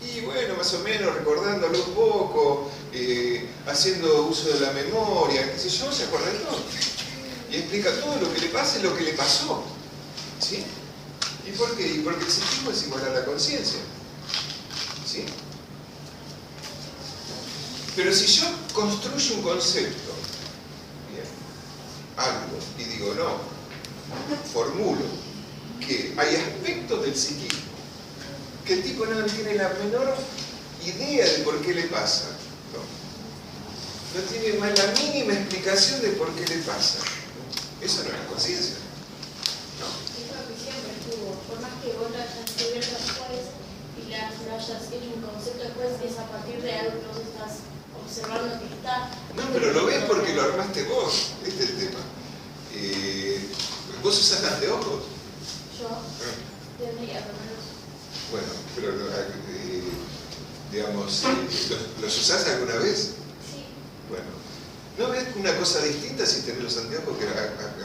Y bueno, más o menos recordándolo un poco, haciendo uso de la memoria, qué sé yo, se acuerda de todo. Y explica todo lo que le pasa y lo que le pasó. ¿Sí? ¿Y por qué? Y porque el psiquismo es igual a la conciencia. ¿Sí? Pero si yo construyo un concepto, bien, algo, y digo, no, formulo que hay aspectos del psiquismo que el tipo no tiene la menor idea de por qué le pasa, no tiene más la mínima explicación de por qué le pasa. Eso no es conciencia. No. Yo creo que siempre estuvo, por más que vos lo hayas descubierto después y lo hayas hecho un concepto después, es a partir de algo que vos estás observando que está. No, pero lo ves porque lo armaste vos. Este es el tema. ¿Vos usás anteojos? Yo tendría, por lo menos. Bueno, pero digamos, ¿los usás alguna vez? Sí. Bueno, ¿no ves una cosa distinta si tenés los anteojos que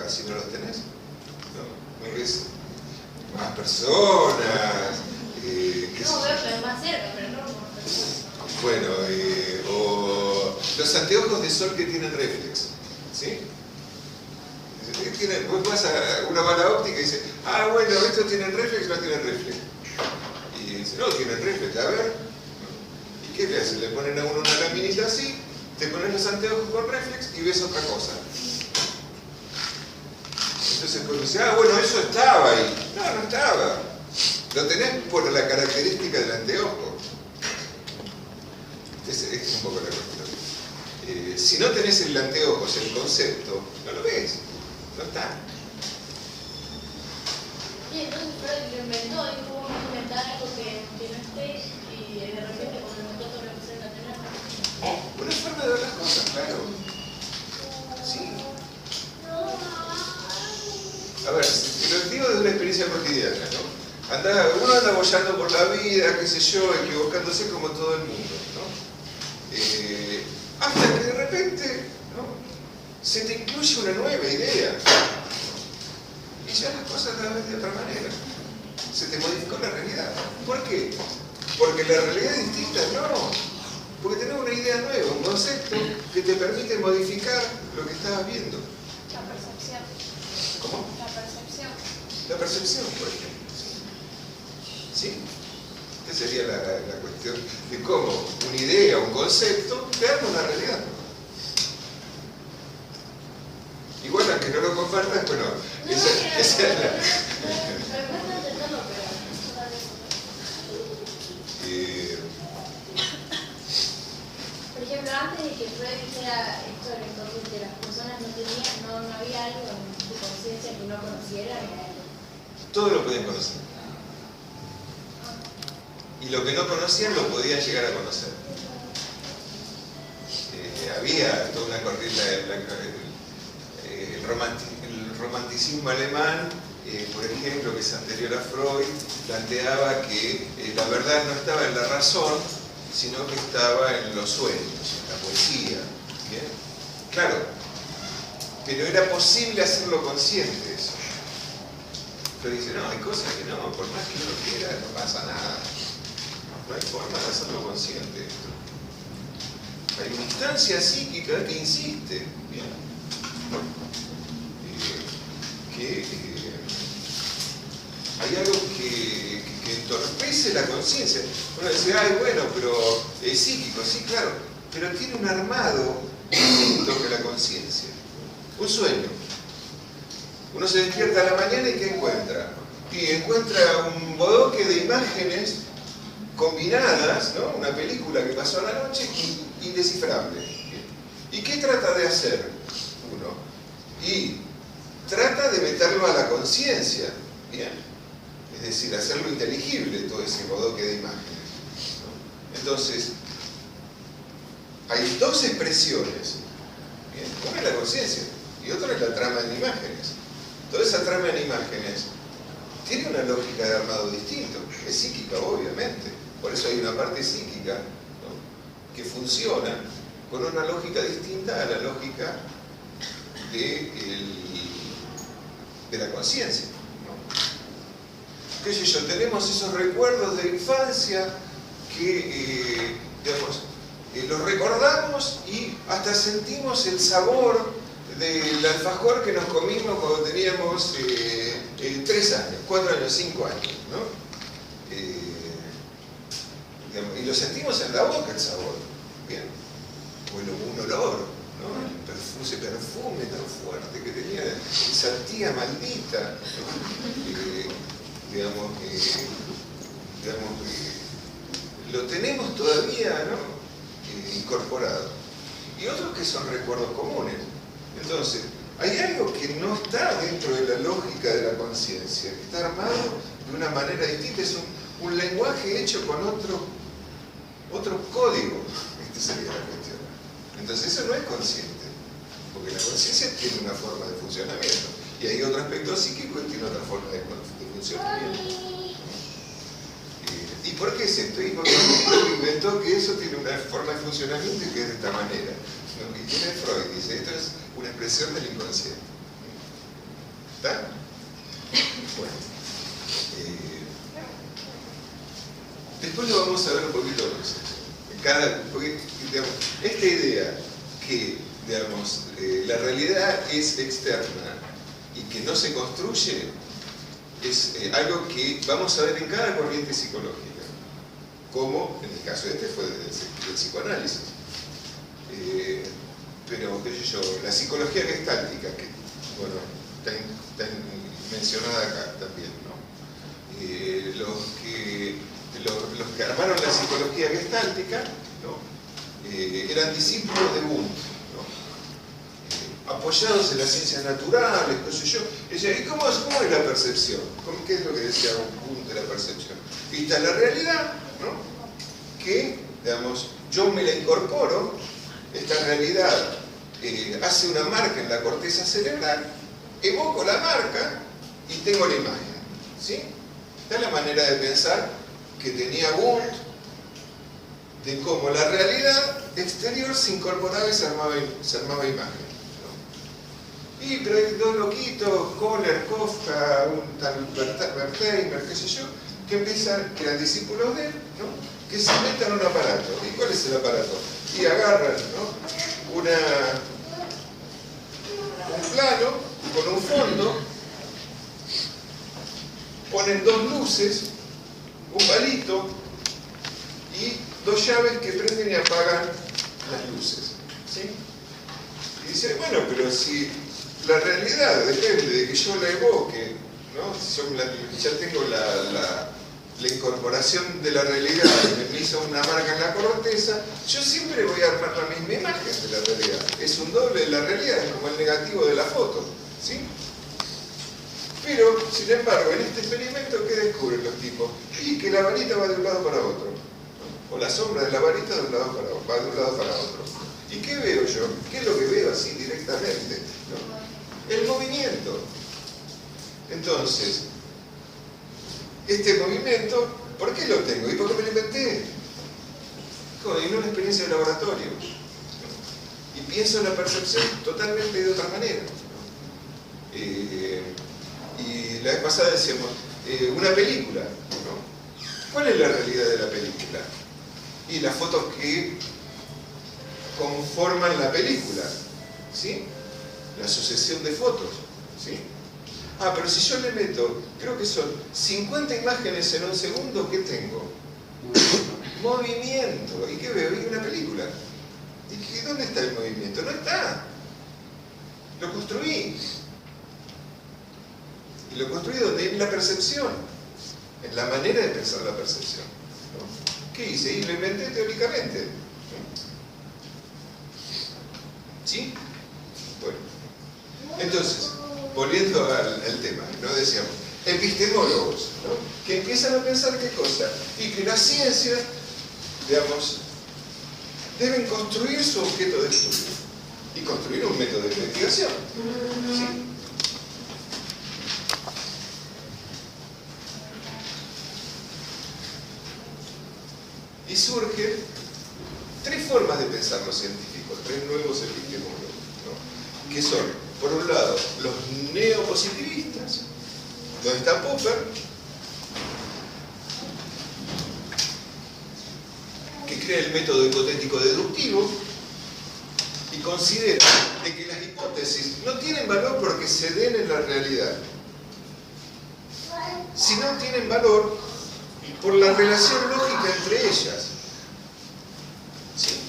si no los tenés? que es más personas, qué sé No, yo. veo pero más cerca, pero no como personas. Bueno, o los anteojos de sol que tienen reflex, ¿sí? Vos vas a una mala óptica y dice, ah, bueno, estos tienen reflex, no tienen reflex. Y dice, no, tienen reflex, a ver. ¿Y qué le hacen? Le ponen a uno una laminita así, te pones los anteojos con reflex y ves otra cosa. Entonces cuando dice, ah, bueno, eso estaba ahí. No, no estaba. Lo tenés por la característica del anteojo. Es un poco la cuestión. Si no tenés el anteojo, el concepto, no lo ves. No está. Y entonces Freud lo inventó, y cómo inventar algo que no esté, y de repente cuando inventó todo lo que se va a tener. Una forma de ver las cosas, claro. Sí. A ver, te lo digo de una experiencia cotidiana, ¿no? Uno anda boyando por la vida, qué sé yo, equivocándose como todo el mundo, ¿no? Hasta que de repente, ¿no?, se te incluye una nueva idea. Y ya las cosas las ves de otra manera. Se te modificó la realidad. ¿Por qué? Porque la realidad es distinta, no. Porque tenés una idea nueva, un concepto que te permite modificar lo que estabas viendo. La percepción. ¿Cómo? La percepción. La percepción, por ejemplo. ¿Sí? Esta sería la cuestión de cómo una idea, un concepto, te arma una realidad. Igual, aunque no lo compartas, bueno, esa es la... Por ejemplo, antes de que Freud dijera esto del inconsciente, las personas no había algo en su conciencia que no conocieran. Todo lo podían conocer. Y lo que no conocían lo podían llegar a conocer. Había toda una corriente, el romanticismo alemán, por ejemplo, que es anterior a Freud, planteaba que la verdad no estaba en la razón, sino que estaba en los sueños, en la poesía. ¿Bien? Claro, pero era posible hacerlo consciente eso. Pero dice, no, hay cosas que no, por más que uno quiera, no pasa nada. No hay forma de hacerlo consciente esto. Hay una instancia psíquica que insiste. Bien. Hay algo que entorpece la conciencia. Uno dice, ay, bueno, pero es psíquico, sí, claro, pero tiene un armado distinto que la conciencia. Un sueño. Uno se despierta a la mañana y ¿qué encuentra? Y encuentra un bodoque de imágenes combinadas, ¿no? Una película que pasó a la noche, indescifrable. ¿Y qué trata de hacer uno? Y trata de meterlo a la conciencia, ¿bien? Es decir, hacerlo inteligible todo ese bodoque de imágenes, ¿no? Entonces, hay dos expresiones, ¿bien? Una es la conciencia y otra es la trama en imágenes. Toda esa trama en imágenes tiene una lógica de armado distinto, es psíquica, obviamente. Por eso hay una parte psíquica, ¿no?, que funciona con una lógica distinta a la lógica de la conciencia, ¿no? ¿Qué sé yo? Tenemos esos recuerdos de infancia que, digamos, los recordamos y hasta sentimos el sabor del alfajor que nos comimos cuando teníamos 3 años, 4 años, 5 años, ¿no? Y lo sentimos en la boca el sabor, ¿bien? O un olor, ¿no? Ese perfume tan fuerte que tenía esa tía maldita, ¿no? Lo tenemos todavía, ¿no?, incorporado. Y otros que son recuerdos comunes. Entonces, hay algo que no está dentro de la lógica de la conciencia, que está armado de una manera distinta, es un lenguaje hecho con otro código. Esta sería la cuestión. Entonces eso no es consciente, porque la conciencia tiene una forma de funcionamiento, y hay otro aspecto psíquico que tiene otra forma de funcionamiento. ¿Y por qué es esto? Y porque Freud inventó que eso tiene una forma de funcionamiento y que es de esta manera. Lo que tiene Freud dice, esto es una expresión del inconsciente. ¿Está? Bueno, después lo vamos a ver un poquito más. Porque, digamos, esta idea que, digamos, la realidad es externa y que no se construye es algo que vamos a ver en cada corriente psicológica, como en el caso este fue del psicoanálisis. Pero, qué sé yo, la psicología gestáltica, que, bueno, está mencionada acá también, ¿no? Los que armaron la psicología gestáltica, ¿no? Eran discípulos de Wundt, ¿no? Apoyados en las ciencias naturales, qué sé yo. ¿Y cómo es la percepción? ¿Qué es lo que decía Wundt de la percepción? Y está la realidad, ¿no? Que, digamos, yo me la incorporo, esta realidad hace una marca en la corteza cerebral, evoco la marca y tengo la imagen, ¿sí? Esta es la manera de pensar que tenía Wundt de cómo la realidad exterior se incorporaba y se armaba imagen, ¿no? Y pero hay dos loquitos, Kohler, Kafka, un tal Wertheimer, qué sé yo, que empiezan, que eran discípulos de él, ¿no? Que se inventan un aparato. ¿Y cuál es el aparato? Y agarran, ¿no? un plano con un fondo, ponen dos luces, un palito y dos llaves que prenden y apagan las luces, ¿sí? Y dice, bueno, pero si la realidad depende de que yo la evoque, ¿no? Si yo ya tengo la incorporación de la realidad, me hizo una marca en la corteza, yo siempre voy a armar la misma imagen de la realidad. Es un doble de la realidad, es como el negativo de la foto, ¿sí? Pero, sin embargo, en este experimento, ¿qué descubren los tipos? Y que la varita va de un lado para otro, ¿no? O la sombra de la varita va de un lado para otro. ¿Y qué veo yo? ¿Qué es lo que veo así directamente? ¿No? El movimiento. Entonces, este movimiento, ¿por qué lo tengo? ¿Y por qué me lo inventé? En una experiencia de laboratorio, ¿no? Y pienso en la percepción totalmente de otra manera, ¿no? Y la vez pasada decíamos, una película, ¿no? ¿Cuál es la realidad de la película? Y las fotos que conforman la película, ¿sí? La sucesión de fotos, ¿sí? Ah, pero si yo le meto, creo que son 50 imágenes en un segundo, ¿qué tengo? Movimiento. ¿Y qué veo? Y una película. ¿Y dónde está el movimiento? No está. Lo construí. Y lo construí donde en la percepción, en la manera de pensar la percepción, ¿no? ¿Qué hice? Y lo inventé teóricamente, ¿no? ¿Sí? Bueno. Entonces, volviendo al tema, ¿no? Decíamos, epistemólogos, ¿no? Que empiezan a pensar qué cosa, y que las ciencias, digamos, deben construir su objeto de estudio y construir un método de investigación, ¿sí? Y surgen tres formas de pensar los científicos, tres nuevos epistemólogos, ¿no? Que son, por un lado, los neopositivistas, donde está Popper, que crea el método hipotético deductivo y considera de que las hipótesis no tienen valor porque se den en la realidad, sino tienen valor por la relación lógica entre ellas. ¿Sí?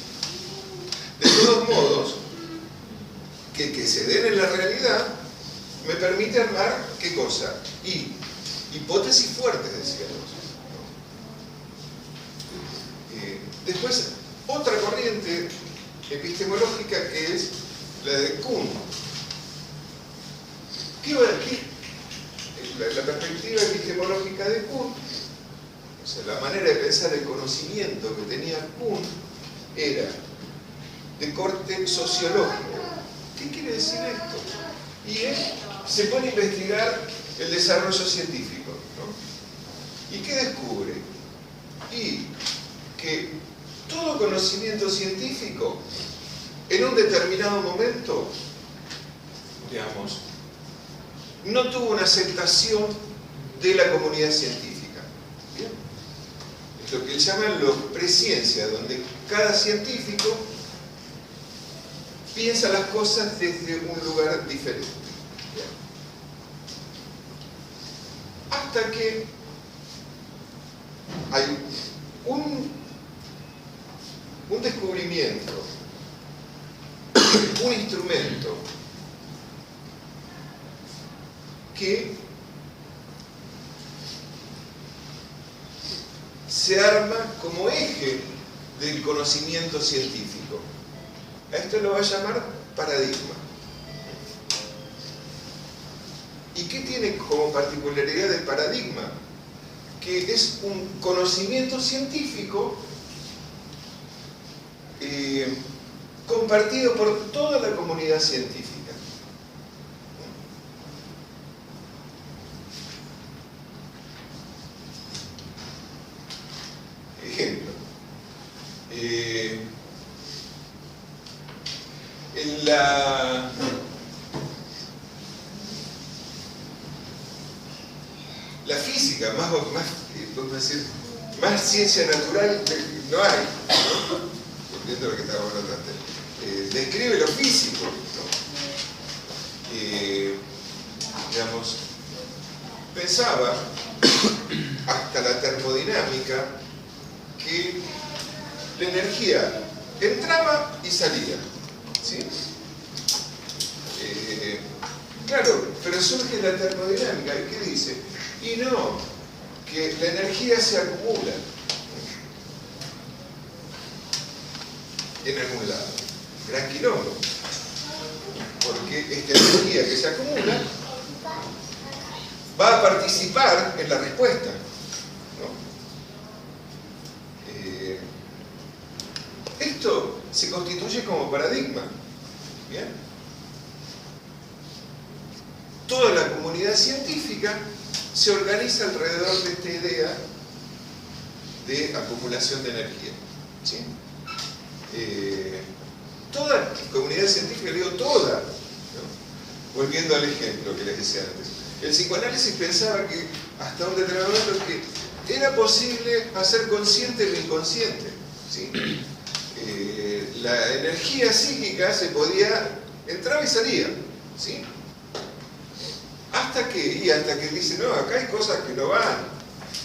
De todos modos, que se den en la realidad me permite armar, ¿qué cosa? Y hipótesis fuertes, decíamos, ¿no? Después, otra corriente epistemológica que es la de Kuhn. ¿Qué va aquí? La perspectiva epistemológica de Kuhn, o sea, la manera de pensar el conocimiento que tenía Kuhn era de corte sociológico. ¿Qué quiere decir esto? Y él se pone a investigar el desarrollo científico, ¿no? ¿Y qué descubre? Y que todo conocimiento científico en un determinado momento, digamos, no tuvo una aceptación de la comunidad científica. ¿Bien? Es lo que él llama los presciencia, donde cada científico piensa las cosas desde un lugar diferente. ¿Bien? Hasta que hay un descubrimiento, un instrumento que se arma como eje del conocimiento científico. A esto lo va a llamar paradigma. ¿Y qué tiene como particularidad el paradigma? Que es un conocimiento científico compartido por toda la comunidad científica. Ejemplo. En la física, podemos decir, más ciencia natural no hay, ¿no? Volviendo a lo que estábamos hablando antes. Describe lo físico, ¿no? Digamos, pensaba hasta la termodinámica que la energía entraba y salía, ¿sí? Claro, pero surge la termodinámica, ¿y qué dice? Y no, que la energía se acumula en algún lado. Gran quilombo. Porque esta energía que se acumula va a participar en la respuesta, ¿no? Esto se constituye como paradigma. ¿Bien? Toda la comunidad científica se organiza alrededor de esta idea de acumulación de energía. ¿Sí? Toda la comunidad científica, digo toda, ¿no? Volviendo al ejemplo que les decía antes. El psicoanálisis pensaba que hasta un determinado momento que era posible hacer consciente lo inconsciente. ¿Sí? La energía psíquica se podía, entraba y salía. ¿Sí? Hasta que dice, no, acá hay cosas que no van,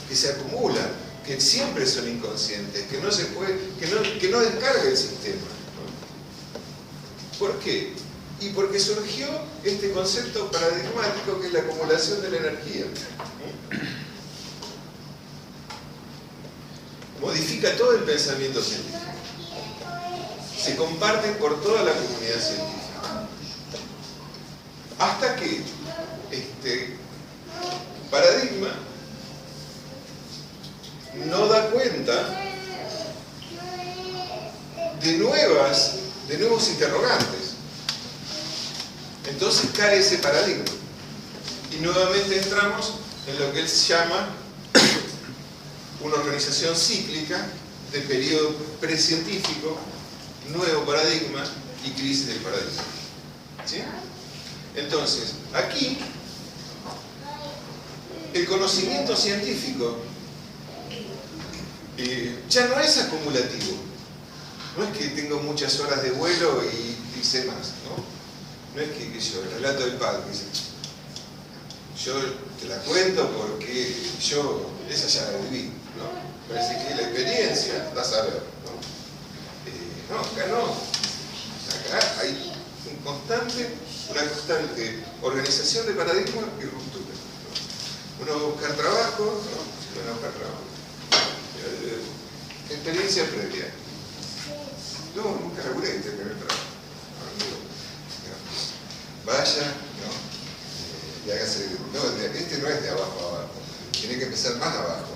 que se acumulan, que siempre son inconscientes, que no se puede, que no descarga el sistema, ¿no? ¿Por qué? Y porque surgió este concepto paradigmático que es la acumulación de la energía. Modifica todo el pensamiento científico. Se comparte por toda la comunidad científica. Hasta que este paradigma no da cuenta de nuevos interrogantes. Entonces cae ese paradigma. Y nuevamente entramos en lo que él llama una organización cíclica de periodo precientífico, nuevo paradigma y crisis del paradigma. ¿Sí? Entonces, aquí el conocimiento científico ya no es acumulativo. No es que tengo muchas horas de vuelo y sé más, ¿no? No es que yo, el relato del padre, dice, yo te la cuento porque yo, esa ya la viví, ¿no? Parece que la experiencia da a saber, ¿no? No, acá no. Acá hay una constante organización de paradigmas y ruptura, ¿no? Uno va a buscar trabajo, ¿no? Uno va a buscar trabajo. Experiencia previa. No, nunca laburé este primer trabajo. Vaya, ¿no? Y hágase. No, este no es de abajo a abajo. Tiene que empezar más abajo.